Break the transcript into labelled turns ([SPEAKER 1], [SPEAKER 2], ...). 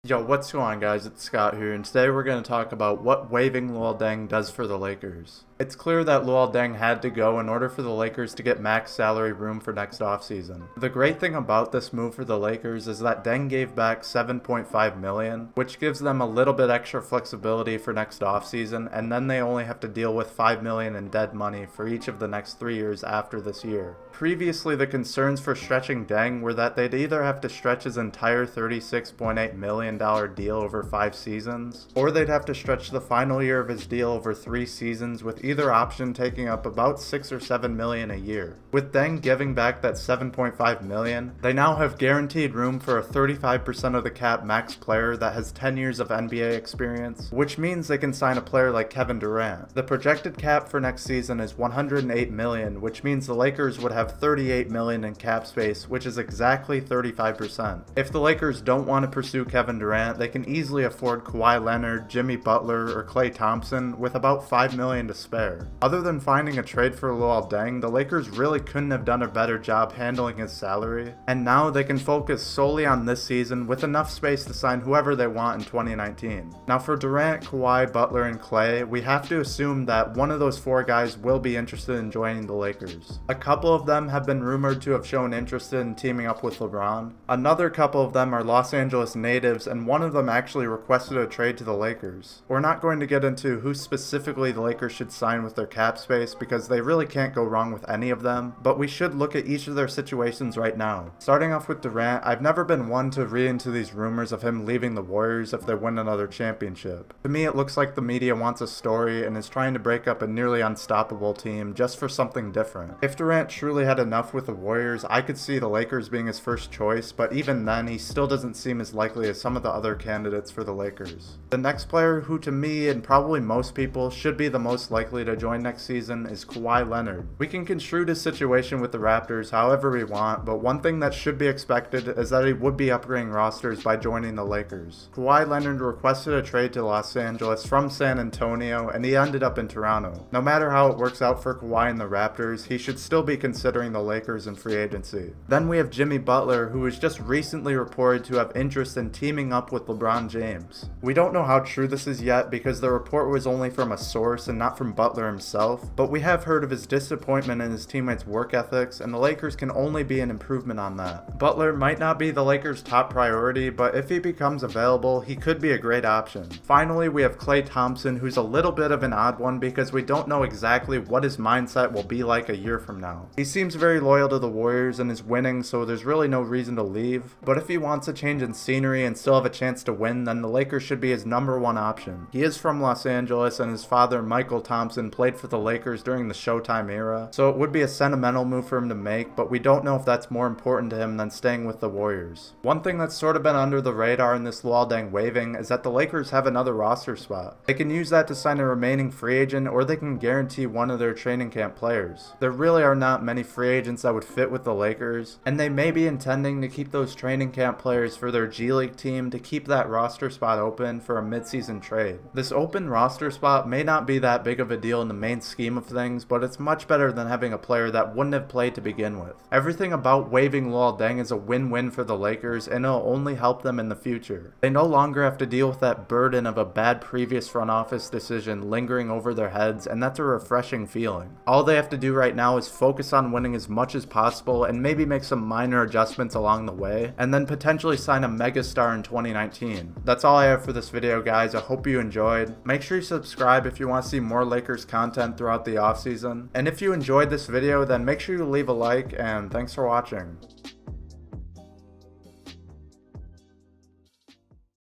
[SPEAKER 1] Yo, what's going on, guys? It's Scott here, and today we're going to talk about what waiving Luol Deng does for the Lakers. It's clear that Luol Deng had to go in order for the Lakers to get max salary room for next offseason. The great thing about this move for the Lakers is that Deng gave back $7.5 million, which gives them a little bit extra flexibility for next offseason, and then they only have to deal with $5 million in dead money for each of the next 3 years after this year. Previously, the concerns for stretching Deng were that they'd either have to stretch his entire $36.8 million deal over 5 seasons, or they'd have to stretch the final year of his deal over 3 seasons, with either option taking up about $6 or $7 million a year. With Deng giving back that $7.5 million, they now have guaranteed room for a 35% of the cap max player that has 10 years of NBA experience, which means they can sign a player like Kevin Durant. The projected cap for next season is $108 million, which means the Lakers would have $38 million in cap space, which is exactly 35%. If the Lakers don't want to pursue Kevin Durant, they can easily afford Kawhi Leonard, Jimmy Butler, or Klay Thompson with about $5 million to spare. Other than finding a trade for Luol Deng, the Lakers really couldn't have done a better job handling his salary, and now they can focus solely on this season with enough space to sign whoever they want in 2019. Now for Durant, Kawhi, Butler, and Klay, we have to assume that one of those 4 guys will be interested in joining the Lakers. A couple of them have been rumored to have shown interest in teaming up with LeBron. Another couple of them are Los Angeles natives, and one of them actually requested a trade to the Lakers. We're not going to get into who specifically the Lakers should sign with their cap space because they really can't go wrong with any of them, but we should look at each of their situations right now. Starting off with Durant, I've never been one to read into these rumors of him leaving the Warriors if they win another championship. To me, it looks like the media wants a story and is trying to break up a nearly unstoppable team just for something different. If Durant truly had enough with the Warriors, I could see the Lakers being his first choice, but even then, he still doesn't seem as likely as some of the other candidates for the Lakers. The next player who to me and probably most people should be the most likely to join next season is Kawhi Leonard. We can construe his situation with the Raptors however we want, but one thing that should be expected is that he would be upgrading rosters by joining the Lakers. Kawhi Leonard requested a trade to Los Angeles from San Antonio, and he ended up in Toronto. No matter how it works out for Kawhi and the Raptors, he should still be considering the Lakers in free agency. Then we have Jimmy Butler, who was just recently reported to have interest in teaming up with LeBron James. We don't know how true this is yet because the report was only from a source and not from Butler himself, but we have heard of his disappointment in his teammates' work ethics, and the Lakers can only be an improvement on that. Butler might not be the Lakers' top priority, but if he becomes available, he could be a great option. Finally, we have Klay Thompson, who's a little bit of an odd one because we don't know exactly what his mindset will be like a year from now. He seems very loyal to the Warriors and is winning, so there's really no reason to leave, but if he wants a change in scenery and still have a chance to win, then the Lakers should be his #1 option. He is from Los Angeles, and his father, Michael Thompson, played for the Lakers during the Showtime era, so it would be a sentimental move for him to make, but we don't know if that's more important to him than staying with the Warriors. One thing that's sort of been under the radar in this Luol Deng waiving is that the Lakers have another roster spot. They can use that to sign a remaining free agent, or they can guarantee one of their training camp players. There really are not many free agents that would fit with the Lakers, and they may be intending to keep those training camp players for their G League team to keep that roster spot open for a mid-season trade. This open roster spot may not be that big of a deal in the main scheme of things, but it's much better than having a player that wouldn't have played to begin with. Everything about waiving Luol Deng is a win-win for the Lakers, and it'll only help them in the future. They no longer have to deal with that burden of a bad previous front office decision lingering over their heads, and that's a refreshing feeling. All they have to do right now is focus on winning as much as possible and maybe make some minor adjustments along the way, and then potentially sign a megastar in 2019. That's all I have for this video, guys. I hope you enjoyed. Make sure you subscribe if you want to see more Lakers content throughout the offseason. And if you enjoyed this video, then make sure you leave a like, and thanks for watching.